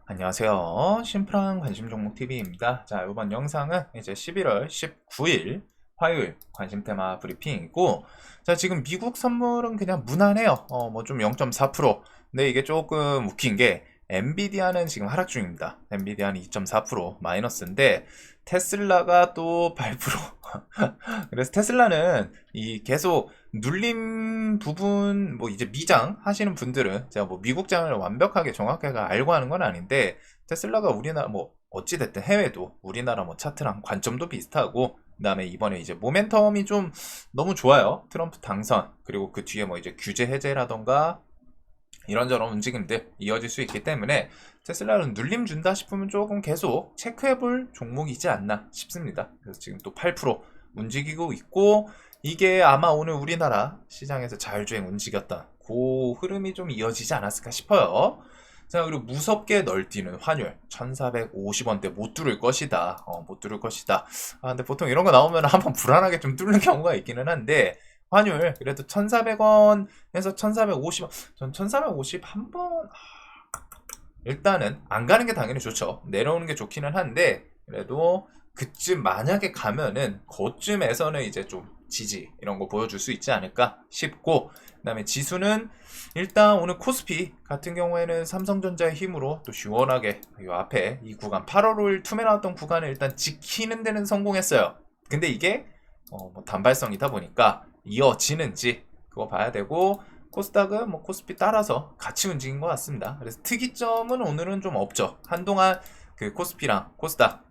안녕하세요. 심플한 관심 종목 TV입니다. 자, 이번 영상은 이제 11월 19일 화요일 관심 테마 브리핑이고, 자, 지금 미국 선물은 그냥 무난해요. 뭐 좀 0.4%. 근데 이게 조금 웃긴 게 엔비디아는 지금 하락 중입니다. 엔비디아는 2.4% 마이너스인데 테슬라가 또 8%. 그래서 테슬라는 이 계속 눌림 부분 뭐 이제 미장 하시는 분들은 제가 뭐 미국장을 완벽하게 정확하게 알고 하는 건 아닌데 테슬라가 우리나라 뭐 어찌 됐든 해외도 우리나라 뭐 차트랑 관점도 비슷하고 그다음에 이번에 이제 모멘텀이 좀 너무 좋아요. 트럼프 당선 그리고 그 뒤에 뭐 이제 규제 해제라던가 이런저런 움직임들 이어질 수 있기 때문에 테슬라는 눌림 준다 싶으면 조금 계속 체크해볼 종목이지 않나 싶습니다. 그래서 지금 또 8% 움직이고 있고 이게 아마 오늘 우리나라 시장에서 자율주행 움직였던 그 흐름이 좀 이어지지 않았을까 싶어요. 자, 그리고 무섭게 널뛰는 환율 1450원대 못 뚫을 것이다. 못 뚫을 것이다. 근데 보통 이런 거 나오면 한번 불안하게 좀 뚫는 경우가 있기는 한데 환율 그래도 1400원에서 1450원 전 1450 한번 일단은 안 가는 게 당연히 좋죠. 내려오는 게 좋기는 한데 그래도 그쯤 만약에 가면은 그쯤에서는 이제 좀 지지 이런 거 보여줄 수 있지 않을까 싶고 그다음에 지수는 일단 오늘 코스피 같은 경우에는 삼성전자의 힘으로 또 시원하게 이 앞에 이 구간 8월 5일 투매 나왔던 구간을 일단 지키는 데는 성공했어요. 근데 이게 뭐 단발성이다 보니까 이어지는지 그거 봐야 되고 코스닥은 뭐 코스피 따라서 같이 움직인 것 같습니다. 그래서 특이점은 오늘은 좀 없죠. 한동안 그 코스피랑 코스닥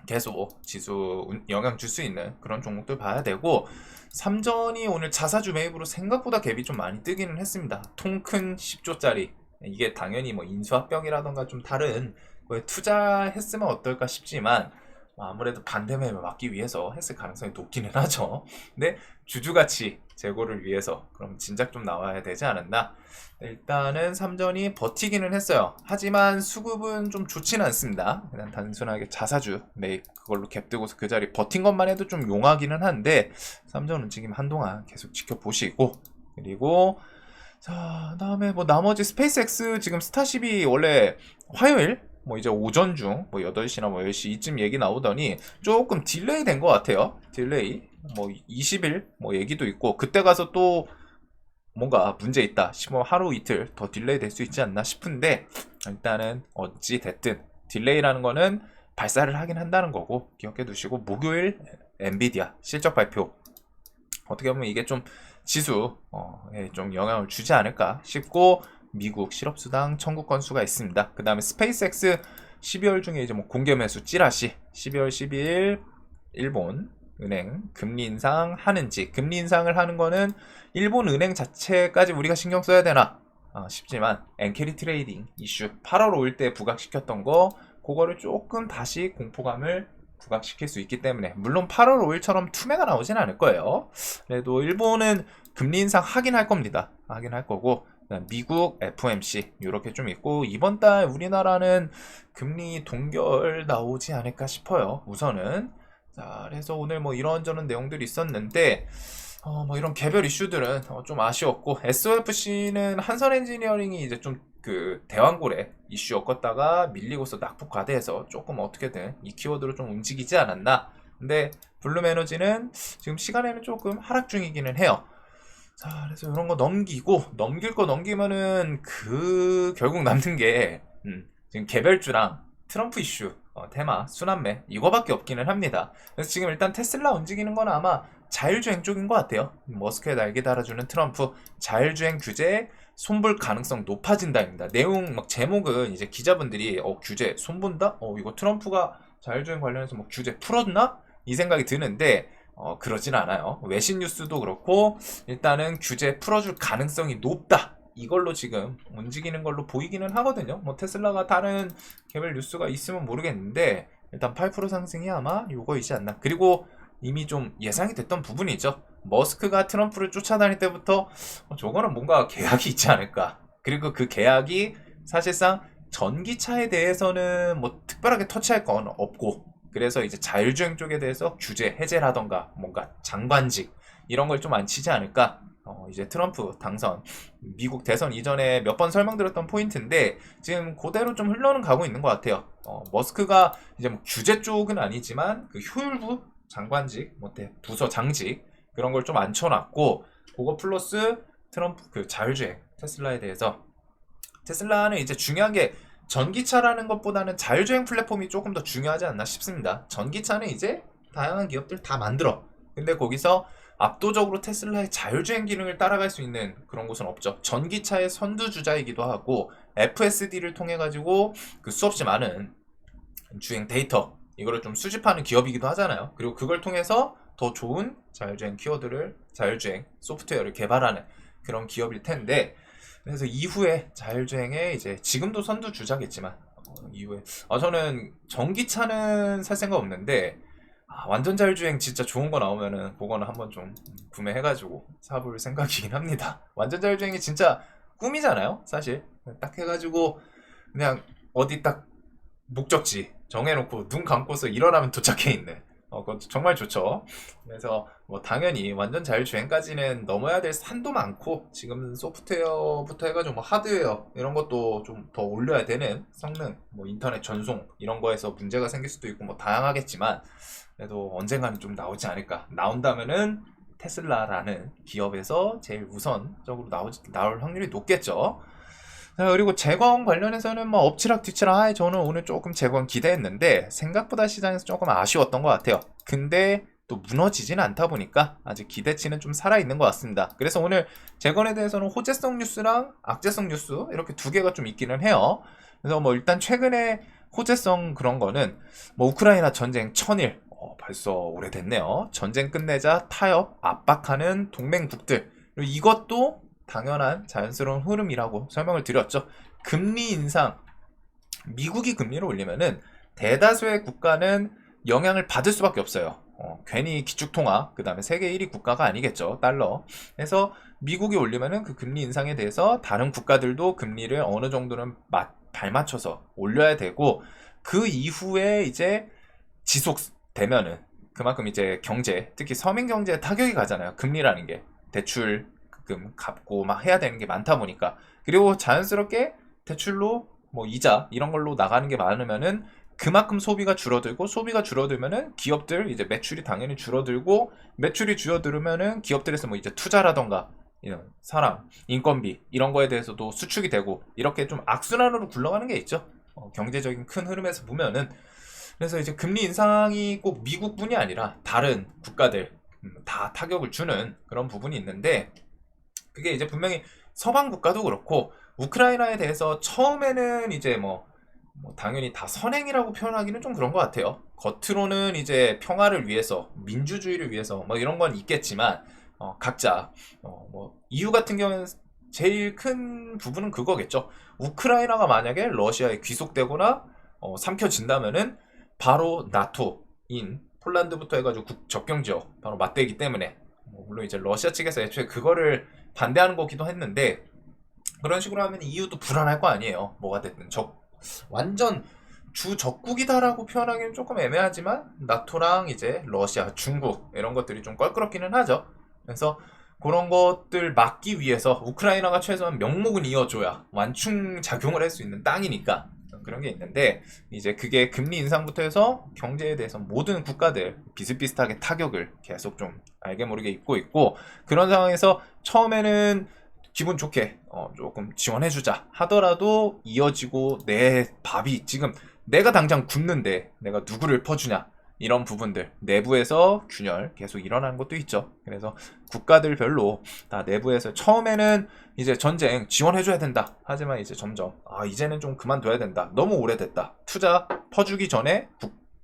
계속 지수 영향 줄 수 있는 그런 종목들 봐야 되고 삼전이 오늘 자사주 매입으로 생각보다 갭이 좀 많이 뜨기는 했습니다. 통 큰 10조짜리 이게 당연히 뭐 인수합병이라던가 좀 다른 거에 투자했으면 어떨까 싶지만 아무래도 반대 매입을 막기 위해서 했을 가능성이 높기는 하죠. 근데 주주가치 제고를 위해서 그럼 진작 좀 나와야 되지 않았나. 일단은 삼전이 버티기는 했어요. 하지만 수급은 좀 좋지는 않습니다. 그냥 단순하게 자사주 매입 그걸로 갭 뜨고서 그 자리 버틴 것만 해도 좀 용하기는 한데 삼전 움직임 한동안 계속 지켜보시고 그리고 자 다음에 뭐 나머지 스페이스X 지금 스타쉽이 원래 화요일 뭐 이제 오전 중 뭐 8시나 뭐 10시 이쯤 얘기 나오더니 조금 딜레이 된 것 같아요. 딜레이 뭐 20일 뭐 얘기도 있고 그때 가서 또 뭔가 문제 있다 싶으면 하루 이틀 더 딜레이 될 수 있지 않나 싶은데 일단은 어찌 됐든 딜레이라는 거는 발사를 하긴 한다는 거고 기억해 두시고 목요일 엔비디아 실적 발표 어떻게 보면 이게 좀 지수에 좀 영향을 주지 않을까 싶고 미국 실업수당 청구 건수가 있습니다. 그 다음에 스페이스X 12월 중에 이제 뭐 공개 매수 찌라시 12월 12일 일본 은행 금리 인상 하는지 금리 인상을 하는 거는 일본 은행 자체까지 우리가 신경 써야 되나 싶지만 엔캐리 트레이딩 이슈 8월 5일 때 부각시켰던 거 그거를 조금 다시 공포감을 부각시킬 수 있기 때문에 물론 8월 5일처럼 투매가 나오진 않을 거예요. 그래도 일본은 금리 인상 하긴 할 겁니다. 하긴 할 거고 미국 FOMC 이렇게 좀 있고 이번 달 우리나라는 금리 동결 나오지 않을까 싶어요. 우선은 자 그래서 오늘 뭐 이런저런 내용들이 있었는데 뭐 이런 개별 이슈들은 좀 아쉬웠고 SOFC는 한선 엔지니어링이 이제 좀 그 대왕고래 이슈였었다가 밀리고서 낙폭과대해서 조금 어떻게든 이 키워드로 좀 움직이지 않았나. 근데 블룸 에너지는 지금 시간에는 조금 하락 중이기는 해요. 자, 그래서 이런 거 넘기고 넘길 거 넘기면은 그 결국 남는 게 지금 개별주랑 트럼프 이슈 테마 순환매 이거밖에 없기는 합니다. 그래서 지금 일단 테슬라 움직이는 건 아마 자율주행 쪽인 것 같아요. 머스크에 날개 달아주는 트럼프 자율주행 규제 손볼 가능성 높아진다입니다. 내용 막 제목은 이제 기자분들이 규제 손본다? 이거 트럼프가 자율주행 관련해서 뭐 규제 풀었나? 이 생각이 드는데 그러진 않아요. 외신 뉴스도 그렇고 일단은 규제 풀어줄 가능성이 높다. 이걸로 지금 움직이는 걸로 보이기는 하거든요. 뭐 테슬라가 다른 개별 뉴스가 있으면 모르겠는데 일단 8% 상승이 아마 요거이지 않나. 그리고 이미 좀 예상이 됐던 부분이죠. 머스크가 트럼프를 쫓아다닐 때부터 저거는 뭔가 계약이 있지 않을까. 그리고 그 계약이 사실상 전기차에 대해서는 뭐 특별하게 터치할 건 없고 그래서 이제 자율주행 쪽에 대해서 규제 해제라던가 뭔가 장관직 이런 걸 좀 안 치지 않을까 이제 트럼프 당선, 미국 대선 이전에 몇 번 설명드렸던 포인트인데 지금 그대로 좀 흘러는 가고 있는 것 같아요. 머스크가 이제 뭐 규제 쪽은 아니지만 그 효율부 장관직, 뭐 부서 장직 그런 걸 좀 앉혀놨고 그거 플러스 트럼프 그 자율주행 테슬라에 대해서 테슬라는 이제 중요한 게 전기차라는 것보다는 자율주행 플랫폼이 조금 더 중요하지 않나 싶습니다. 전기차는 이제 다양한 기업들 다 만들어. 근데 거기서 압도적으로 테슬라의 자율주행 기능을 따라갈 수 있는 그런 곳은 없죠. 전기차의 선두주자이기도 하고 FSD를 통해 가지고 그 수없이 많은 주행 데이터 이거를 좀 수집하는 기업이기도 하잖아요. 그리고 그걸 통해서 더 좋은 자율주행 키워드를 자율주행 소프트웨어를 개발하는 그런 기업일 텐데 그래서 이후에 자율주행에 이제 지금도 선두주자겠지만 이후에 저는 전기차는 살 생각 없는데 완전 자율주행 진짜 좋은 거 나오면은 그거는 한번 좀 구매해가지고 사볼 생각이긴 합니다. 완전 자율주행이 진짜 꿈이잖아요, 사실. 딱 해가지고 그냥 어디 딱 목적지 정해놓고 눈 감고서 일어나면 도착해 있는. 그거 정말 좋죠. 그래서 뭐 당연히 완전 자율주행까지는 넘어야 될 산도 많고 지금 소프트웨어부터 해가지고 뭐 하드웨어 이런 것도 좀 더 올려야 되는 성능, 뭐 인터넷 전송 이런 거에서 문제가 생길 수도 있고 뭐 다양하겠지만 그래도 언젠가는 좀 나오지 않을까. 나온다면은 테슬라라는 기업에서 제일 우선적으로 나올 확률이 높겠죠. 자, 그리고 재건 관련해서는 뭐 엎치락뒤치락 저는 오늘 조금 재건 기대했는데 생각보다 시장에서 조금 아쉬웠던 것 같아요. 근데 또 무너지진 않다 보니까 아직 기대치는 좀 살아있는 것 같습니다. 그래서 오늘 재건에 대해서는 호재성 뉴스랑 악재성 뉴스 이렇게 두 개가 좀 있기는 해요. 그래서 뭐 일단 최근에 호재성 그런 거는 뭐 우크라이나 전쟁 천일 벌써 오래됐네요. 전쟁 끝내자 타협 압박하는 동맹국들 그리고 이것도 당연한 자연스러운 흐름이라고 설명을 드렸죠. 금리 인상, 미국이 금리를 올리면은 대다수의 국가는 영향을 받을 수밖에 없어요. 괜히 기축통화, 그 다음에 세계 1위 국가가 아니겠죠. 달러. 그래서 미국이 올리면은 그 금리 인상에 대해서 다른 국가들도 금리를 어느 정도는 발맞춰서 올려야 되고 그 이후에 이제 지속되면은 그만큼 이제 경제, 특히 서민 경제에 타격이 가잖아요. 금리라는 게. 대출 갚고 막 해야 되는 게 많다 보니까 그리고 자연스럽게 대출로 뭐 이자 이런 걸로 나가는 게 많으면은 그만큼 소비가 줄어들고 소비가 줄어들면은 기업들 이제 매출이 당연히 줄어들고 매출이 줄어들면은 기업들에서 뭐 이제 투자라던가 이런 사람 인건비 이런 거에 대해서도 수축이 되고 이렇게 좀 악순환으로 굴러가는 게 있죠. 경제적인 큰 흐름에서 보면은 그래서 이제 금리 인상이 꼭 미국뿐이 아니라 다른 국가들 다 타격을 주는 그런 부분이 있는데 그게 이제 분명히 서방 국가도 그렇고 우크라이나에 대해서 처음에는 이제 뭐 당연히 다 선행이라고 표현하기는 좀 그런 것 같아요. 겉으로는 이제 평화를 위해서 민주주의를 위해서 뭐 이런 건 있겠지만 각자 뭐 EU 같은 경우는 제일 큰 부분은 그거겠죠. 우크라이나가 만약에 러시아에 귀속되거나 삼켜진다면은 바로 나토인 폴란드부터 해가지고 접경 지역 바로 맞대기 때문에 물론 이제 러시아 측에서 애초에 그거를 반대하는 거기도 했는데 그런 식으로 하면 EU도 불안할 거 아니에요. 뭐가 됐든 완전 주 적국이다라고 표현하기는 조금 애매하지만 나토랑 이제 러시아, 중국 이런 것들이 좀 껄끄럽기는 하죠. 그래서 그런 것들 막기 위해서 우크라이나가 최소한 명목은 이어줘야 완충 작용을 할 수 있는 땅이니까 그런 게 있는데 이제 그게 금리 인상부터 해서 경제에 대해서 모든 국가들 비슷비슷하게 타격을 계속 좀 알게 모르게 입고 있고 그런 상황에서 처음에는 기분 좋게 조금 지원해주자 하더라도 이어지고 내 밥이 지금 내가 당장 굶는데 내가 누구를 퍼주냐 이런 부분들 내부에서 균열 계속 일어나는 것도 있죠. 그래서 국가들별로 다 내부에서 처음에는 이제 전쟁 지원해줘야 된다 하지만 이제 점점 이제는 좀 그만둬야 된다 너무 오래됐다 투자 퍼주기 전에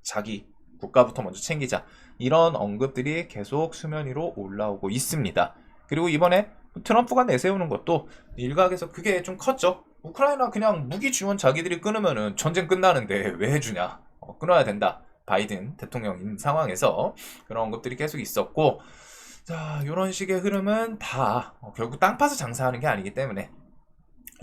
자기 국가부터 먼저 챙기자 이런 언급들이 계속 수면 위로 올라오고 있습니다. 그리고 이번에 트럼프가 내세우는 것도 일각에서 그게 좀 컸죠. 우크라이나 그냥 무기 지원 자기들이 끊으면은 전쟁 끝나는데 왜 해주냐 끊어야 된다. 바이든 대통령인 상황에서 그런 것들이 계속 있었고 자 이런 식의 흐름은 다 결국 땅 파서 장사하는 게 아니기 때문에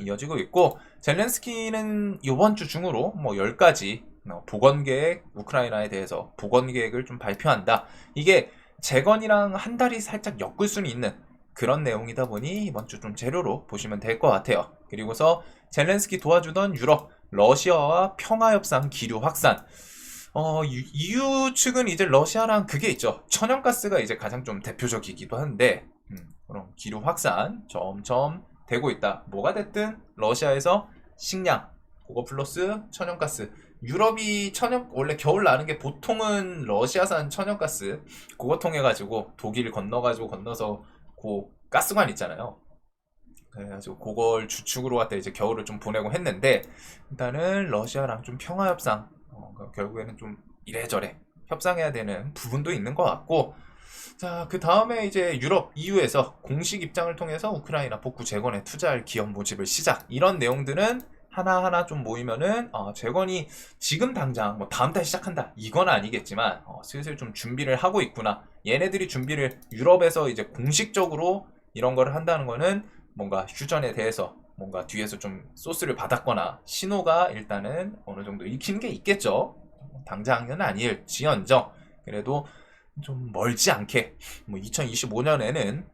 이어지고 있고 젤렌스키는 이번 주 중으로 뭐 10가지 복원계획 우크라이나에 대해서 복원계획을 좀 발표한다. 이게 재건이랑 한 달이 살짝 엮을 수는 있는 그런 내용이다 보니 이번 주 좀 재료로 보시면 될 것 같아요. 그리고서 젤렌스키 도와주던 유럽, 러시아와 평화협상 기류 확산. EU 측은 이제 러시아랑 그게 있죠. 천연가스가 이제 가장 좀 대표적이기도 한데, 그럼 기류 확산 점점 되고 있다. 뭐가 됐든 러시아에서 식량, 그거 플러스 천연가스. 유럽이 원래 겨울 나는 게 보통은 러시아산 천연가스, 그거 통해가지고 독일 건너서 그 가스관 있잖아요. 그래가지고 그걸 주축으로 갖다 이제 겨울을 좀 보내고 했는데, 일단은 러시아랑 좀 평화협상, 결국에는 좀 이래저래 협상해야 되는 부분도 있는 것 같고, 자, 그 다음에 이제 유럽, EU에서 공식 입장을 통해서 우크라이나 복구 재건에 투자할 기업 모집을 시작. 이런 내용들은 하나하나 좀 모이면은, 재건이 지금 당장 뭐 다음 달 시작한다. 이건 아니겠지만, 슬슬 좀 준비를 하고 있구나. 얘네들이 준비를 유럽에서 이제 공식적으로 이런 거를 한다는 거는 뭔가 휴전에 대해서 뭔가 뒤에서 좀 소스를 받았거나 신호가 일단은 어느 정도 익힌 게 있겠죠. 당장은 아닐지언정 그래도 좀 멀지 않게 뭐 2025년에는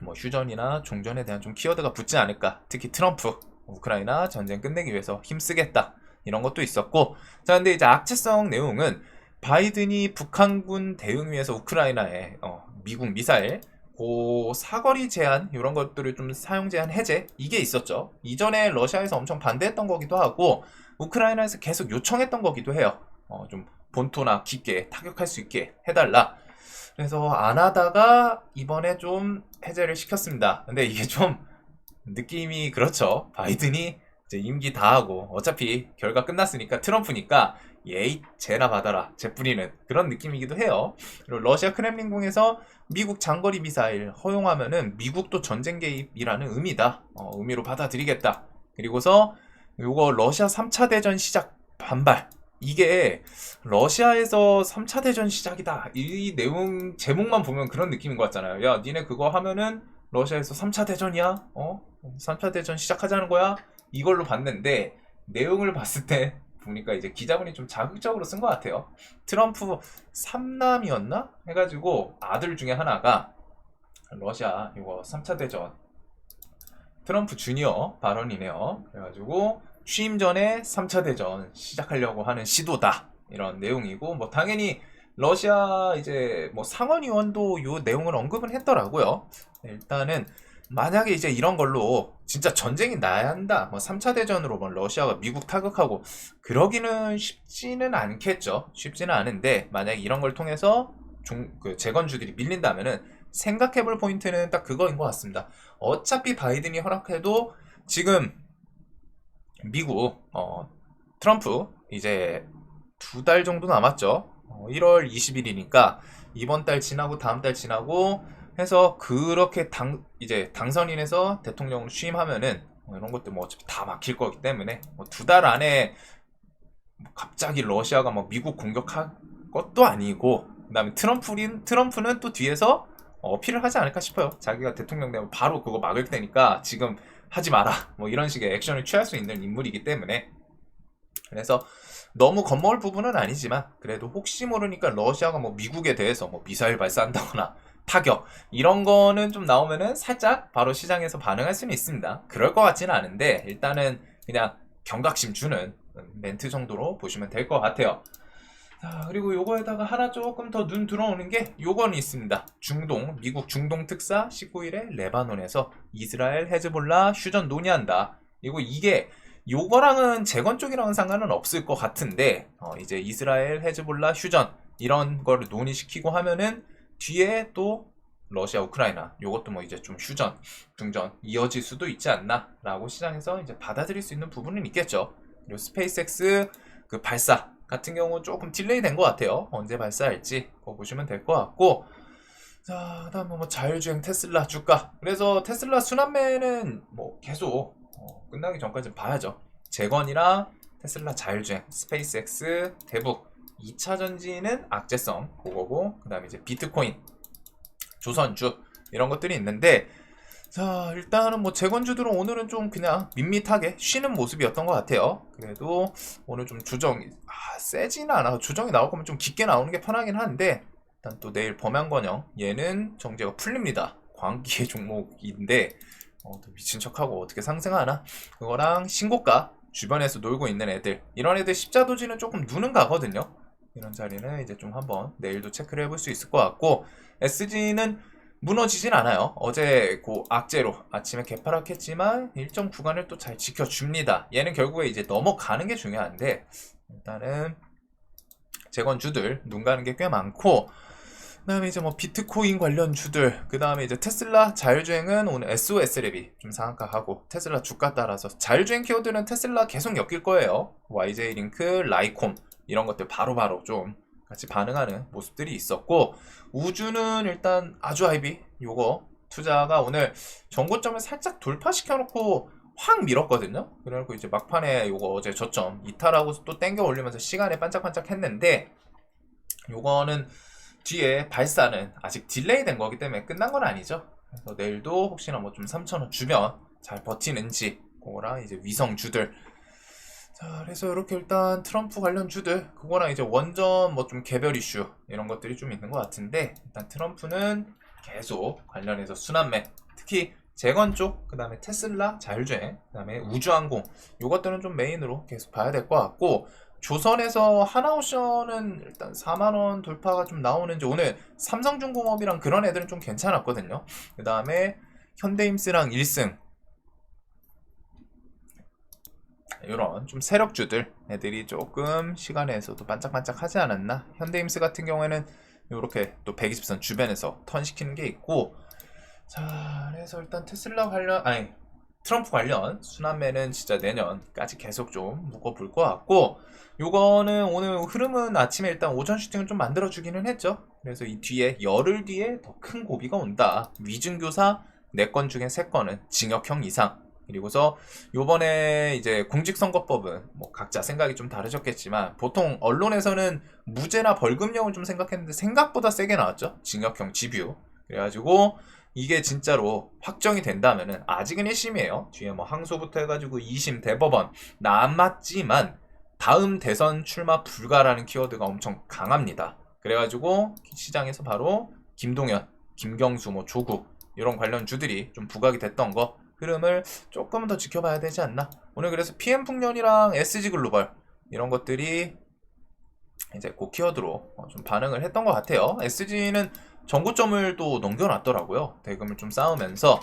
뭐 휴전이나 종전에 대한 좀 키워드가 붙지 않을까. 특히 트럼프 우크라이나 전쟁 끝내기 위해서 힘쓰겠다 이런 것도 있었고, 자 근데 이제 악재성 내용은 바이든이 북한군 대응 위해서 우크라이나에 미국 미사일 고 사거리 제한 이런 것들을 좀 사용 제한 해제 이게 있었죠. 이전에 러시아에서 엄청 반대했던 거기도 하고 우크라이나에서 계속 요청했던 거기도 해요. 좀 본토나 깊게 타격할 수 있게 해달라. 그래서 안 하다가 이번에 좀 해제를 시켰습니다. 근데 이게 좀 느낌이 그렇죠. 바이든이 이제 임기 다 하고 어차피 결과 끝났으니까 트럼프니까 예이 쟤나 받아라 쟤 뿌리는 그런 느낌이기도 해요. 그리고 러시아 크렘린궁에서 미국 장거리 미사일 허용하면은 미국도 전쟁 개입이라는 의미로 받아들이겠다. 그리고서 요거 러시아 3차 대전 시작 반발. 이게 러시아에서 3차 대전 시작이다. 이 내용 제목만 보면 그런 느낌인 것 같잖아요. 야, 니네 그거 하면은 러시아에서 3차 대전이야? 3차 대전 시작하자는 거야? 이걸로 봤는데 내용을 봤을 때 보니까 이제 기자분이 좀 자극적으로 쓴 것 같아요. 트럼프 3남이었나? 해가지고 아들 중에 하나가 러시아 이거 3차 대전 트럼프 주니어 발언이네요. 그래가지고 취임 전에 3차 대전 시작하려고 하는 시도다. 이런 내용이고, 뭐 당연히 러시아 이제 뭐 상원의원도 이 내용을 언급은 했더라고요. 일단은 만약에 이제 이런 걸로 진짜 전쟁이 나야 한다. 뭐 3차 대전으로 뭐 러시아가 미국 타격하고 그러기는 쉽지는 않겠죠. 쉽지는 않은데 만약에 이런 걸 통해서 그 재건주들이 밀린다면은 생각해볼 포인트는 딱 그거인 것 같습니다. 어차피 바이든이 허락해도 지금 미국 트럼프 이제 2달 정도 남았죠. 1월 20일이니까 이번 달 지나고 다음 달 지나고 해서 그렇게 이제 당선인에서 대통령으로 취임하면은 이런 것들 뭐 어차피 다 막힐 거기 때문에 뭐 2달 안에 갑자기 러시아가 뭐 미국 공격할 것도 아니고, 그다음에 트럼프는 또 뒤에서 어필을 하지 않을까 싶어요. 자기가 대통령 되면 바로 그거 막을 테니까 지금 하지 마라. 뭐 이런 식의 액션을 취할 수 있는 인물이기 때문에. 그래서 너무 겁먹을 부분은 아니지만 그래도 혹시 모르니까 러시아가 뭐 미국에 대해서 뭐 미사일 발사한다거나 타격 이런 거는 좀 나오면은 살짝 바로 시장에서 반응할 수는 있습니다. 그럴 것 같지는 않은데 일단은 그냥 경각심 주는 멘트 정도로 보시면 될 것 같아요. 자, 그리고 요거에다가 하나 조금 더 눈 들어오는 게 요건 있습니다. 미국 중동 특사 19일에 레바논에서 이스라엘 헤즈볼라 휴전 논의한다. 그리고 이게 요거랑은 재건 쪽이랑은 상관은 없을 것 같은데 이제 이스라엘 헤즈볼라 휴전 이런 거를 논의시키고 하면은 뒤에 또 러시아 우크라이나 요것도 뭐 이제 좀 휴전 중전 이어질 수도 있지 않나 라고 시장에서 이제 받아들일 수 있는 부분은 있겠죠. 그리고 스페이스X 그 발사 같은 경우 조금 딜레이 된 것 같아요. 언제 발사할지 그거 보시면 될 것 같고, 자 그다음에 뭐 자율주행 테슬라 주가. 그래서 테슬라 순환매는 뭐 계속 끝나기 전까지 봐야죠. 재건이랑 테슬라 자율주행, 스페이스X, 대북 2차 전지는 악재성 그거고, 그 다음에 이제 비트코인, 조선주 이런 것들이 있는데, 자 일단은 뭐 재건주들은 오늘은 좀 그냥 밋밋하게 쉬는 모습이었던 것 같아요. 그래도 오늘 좀 조정이 세지는 않아. 조정이 나올 거면 좀 깊게 나오는 게 편하긴 한데, 일단 또 내일 범양건영 얘는 정제가 풀립니다. 광기의 종목인데 또 미친 척하고 어떻게 상승하나? 그거랑 신고가 주변에서 놀고 있는 애들, 이런 애들 십자도지는 조금 누는 가거든요. 이런 자리는 이제 좀 한번 내일도 체크를 해볼 수 있을 것 같고, SG는 무너지진 않아요. 어제 그 악재로 아침에 개파락했지만 일정 구간을 또 잘 지켜줍니다. 얘는 결국에 이제 넘어가는 게 중요한데, 일단은 재건주들 눈 가는 게 꽤 많고, 그 다음에 이제 뭐 비트코인 관련 주들, 그 다음에 이제 테슬라 자율주행은 오늘 SOS랩이 좀 상한가하고, 테슬라 주가 따라서 자율주행 키워드는 테슬라 계속 엮일 거예요. YJ링크, 라이콤 이런 것들 바로바로 좀 같이 반응하는 모습들이 있었고, 우주는 일단 아주 하이비 요거 투자가 오늘 전고점을 살짝 돌파시켜놓고 확 밀었거든요. 그래갖고 이제 막판에 요거 어제 저점 이탈하고 또 땡겨 올리면서 시간에 반짝반짝 했는데, 요거는 뒤에 발사는 아직 딜레이 된 거기 때문에 끝난 건 아니죠. 그래서 내일도 혹시나 뭐 좀 3,000원 주면 잘 버티는지, 그거랑 이제 위성주들. 자, 그래서 이렇게 일단 트럼프 관련 주들, 그거랑 이제 원전 뭐 좀 개별 이슈 이런 것들이 좀 있는 것 같은데, 일단 트럼프는 계속 관련해서 순환매, 특히 재건 쪽, 그 다음에 테슬라 자율주행, 그 다음에 우주항공, 요것들은 좀 메인으로 계속 봐야 될 것 같고, 조선에서 하나오션은 일단 4만원 돌파가 좀 나오는지, 오늘 삼성중공업이랑 그런 애들은 좀 괜찮았거든요. 그 다음에 현대임스랑 일승, 이런 좀 세력주들 애들이 조금 시간에서도 반짝반짝 하지 않았나. 현대임스 같은 경우에는 이렇게 또 120선 주변에서 턴시키는 게 있고, 자, 그래서 일단 테슬라 관련, 아니 트럼프 관련 순환매는 진짜 내년까지 계속 좀 묶어볼 것 같고, 요거는 오늘 흐름은 아침에 일단 오전 슈팅을 좀 만들어주기는 했죠. 그래서 이 뒤에 열흘 뒤에 더 큰 고비가 온다. 위증교사 4건 중에 3건은 징역형 이상. 그리고서 요번에 이제 공직선거법은 뭐 각자 생각이 좀 다르셨겠지만, 보통 언론에서는 무죄나 벌금형을 좀 생각했는데 생각보다 세게 나왔죠. 징역형 집유. 그래가지고 이게 진짜로 확정이 된다면은, 아직은 1심이에요. 뒤에 뭐 항소부터 해가지고 2심 대법원 남았지만 다음 대선 출마 불가라는 키워드가 엄청 강합니다. 그래가지고 시장에서 바로 김동연, 김경수, 뭐 조국 이런 관련 주들이 좀 부각이 됐던 거, 흐름을 조금 더 지켜봐야 되지 않나. 오늘 그래서 PM풍년이랑 SG글로벌 이런 것들이 이제 그 키워드로 좀 반응을 했던 것 같아요. SG는 전고점을 또 넘겨놨더라고요. 대금을 좀 쌓으면서.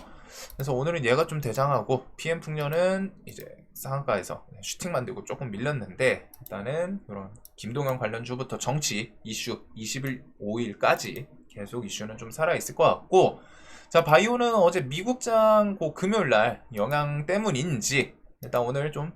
그래서 오늘은 얘가 좀 대장하고, PM풍년은 이제 상한가에서 슈팅 만들고 조금 밀렸는데, 일단은 이런 김동연 관련주부터 정치 이슈 25일까지 계속 이슈는 좀 살아있을 것 같고, 자, 바이오는 어제 미국장 금요일날 영향 때문인지 일단 오늘 좀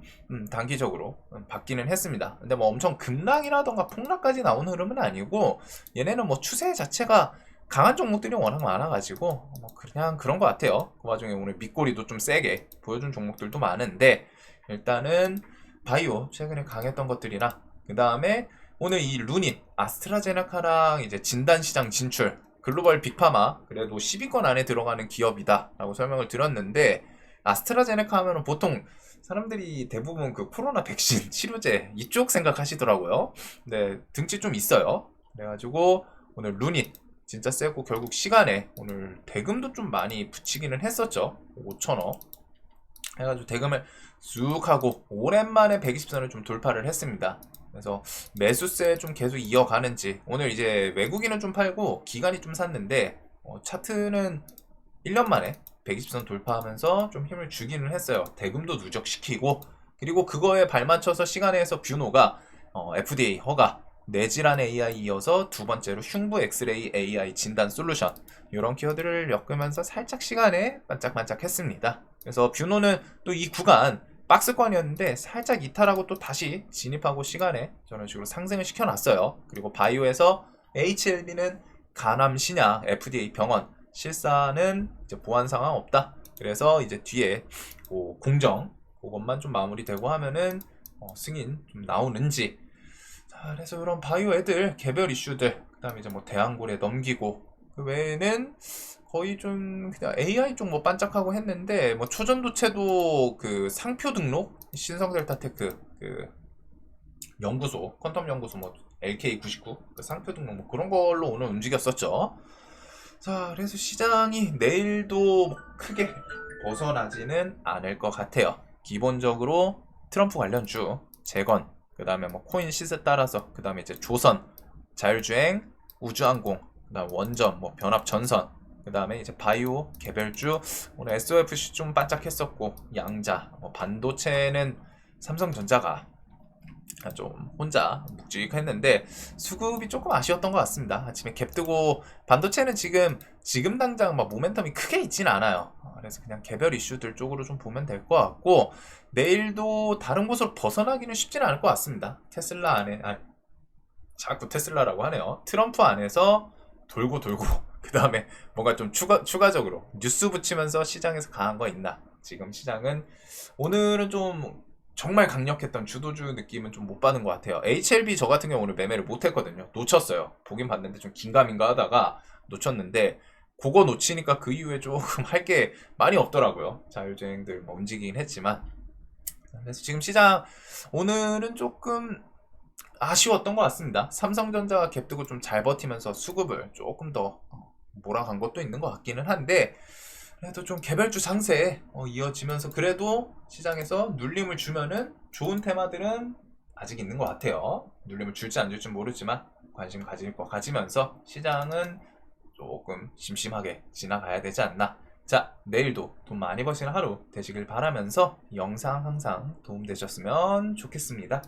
단기적으로 바뀌는 했습니다. 근데 뭐 엄청 급락이라던가 폭락까지 나온 흐름은 아니고, 얘네는 뭐 추세 자체가 강한 종목들이 워낙 많아가지고 뭐 그냥 그런 것 같아요. 그 와중에 오늘 밑꼬리도 좀 세게 보여준 종목들도 많은데, 일단은 바이오 최근에 강했던 것들이나, 그 다음에 오늘 이 루닛 아스트라제네카랑 이제 진단시장 진출, 글로벌 빅파마 그래도 10위권 안에 들어가는 기업이다 라고 설명을 드렸는데, 아스트라제네카 하면은 보통 사람들이 대부분 그 코로나 백신 치료제 이쪽 생각하시더라고요. 근데 등치 좀 있어요. 그래가지고 오늘 루닛 진짜 세고, 결국 시간에 오늘 대금도 좀 많이 붙이기는 했었죠. 5천억 해가지고 대금을 쑥 하고 오랜만에 120선을 좀 돌파를 했습니다. 그래서 매수세 좀 계속 이어가는지, 오늘 이제 외국인은 좀 팔고 기관이 좀 샀는데, 차트는 1년 만에 120선 돌파하면서 좀 힘을 주기는 했어요. 대금도 누적시키고, 그리고 그거에 발맞춰서 시간에서 뷰노가 FDA 허가, 뇌질환 AI 이어서 두 번째로 흉부 엑스레이 AI 진단 솔루션, 이런 키워드를 엮으면서 살짝 시간에 반짝반짝 했습니다. 그래서 뷰노는 또 이 구간 박스권이었는데 살짝 이탈하고 또 다시 진입하고 시간에 저런 식으로 상승을 시켜놨어요. 그리고 바이오에서 HLB는 간암 신약 FDA 병원 실사는 이제 보안 상황 없다. 그래서 이제 뒤에 공정 그것만 좀 마무리되고 하면은 승인 좀 나오는지. 자, 그래서 이런 바이오 애들 개별 이슈들, 그다음에 이제 뭐 대한고래 넘기고, 그 외에는 거의 좀 그냥 AI 쪽 뭐 반짝하고 했는데, 뭐 초전도체도 그 상표 등록 신성델타테크 그 연구소, 퀀텀 연구소 뭐 LK99 그 상표 등록 뭐 그런 걸로 오늘 움직였었죠. 자, 그래서 시장이 내일도 뭐 크게 벗어나지는 않을 것 같아요. 기본적으로 트럼프 관련주, 재건, 그 다음에 뭐 코인 시세 따라서, 그 다음에 이제 조선, 자율주행, 우주항공, 그 다음 원전, 뭐 변압전선, 그 다음에 이제 바이오, 개별주, 오늘 SOFC 좀 반짝했었고, 양자, 뭐 반도체는 삼성전자가 좀 혼자 묵직했는데 수급이 조금 아쉬웠던 것 같습니다. 아침에 갭 뜨고 반도체는 지금 당장 막 모멘텀이 크게 있진 않아요. 그래서 그냥 개별 이슈들 쪽으로 좀 보면 될 것 같고 내일도 다른 곳으로 벗어나기는 쉽지는 않을 것 같습니다. 테슬라 안에 자꾸 테슬라라고 하네요. 트럼프 안에서 돌고 그 다음에 뭔가 좀 추가적으로 뉴스 붙이면서 시장에서 강한 거 있나? 지금 시장은 오늘은 좀 정말 강력했던 주도주 느낌은 좀 못 받은 것 같아요. HLB 저 같은 경우 오늘 매매를 못 했거든요. 놓쳤어요. 보긴 봤는데 좀 긴가민가 하다가 놓쳤는데 그거 놓치니까 그 이후에 조금 할 게 많이 없더라고요. 자율주행들 뭐 움직이긴 했지만 그래서 지금 시장 오늘은 조금 아쉬웠던 것 같습니다. 삼성전자가 갭 뜨고 좀 잘 버티면서 수급을 조금 더 몰아간 것도 있는 것 같기는 한데 그래도 좀 개별주 상세 이어지면서 그래도 시장에서 눌림을 주면은 좋은 테마들은 아직 있는 것 같아요. 눌림을 줄지 안 줄지 모르지만 관심 가질 거 가지면서 시장은 조금 심심하게 지나가야 되지 않나. 자, 내일도 돈 많이 버시는 하루 되시길 바라면서 영상 항상 도움되셨으면 좋겠습니다.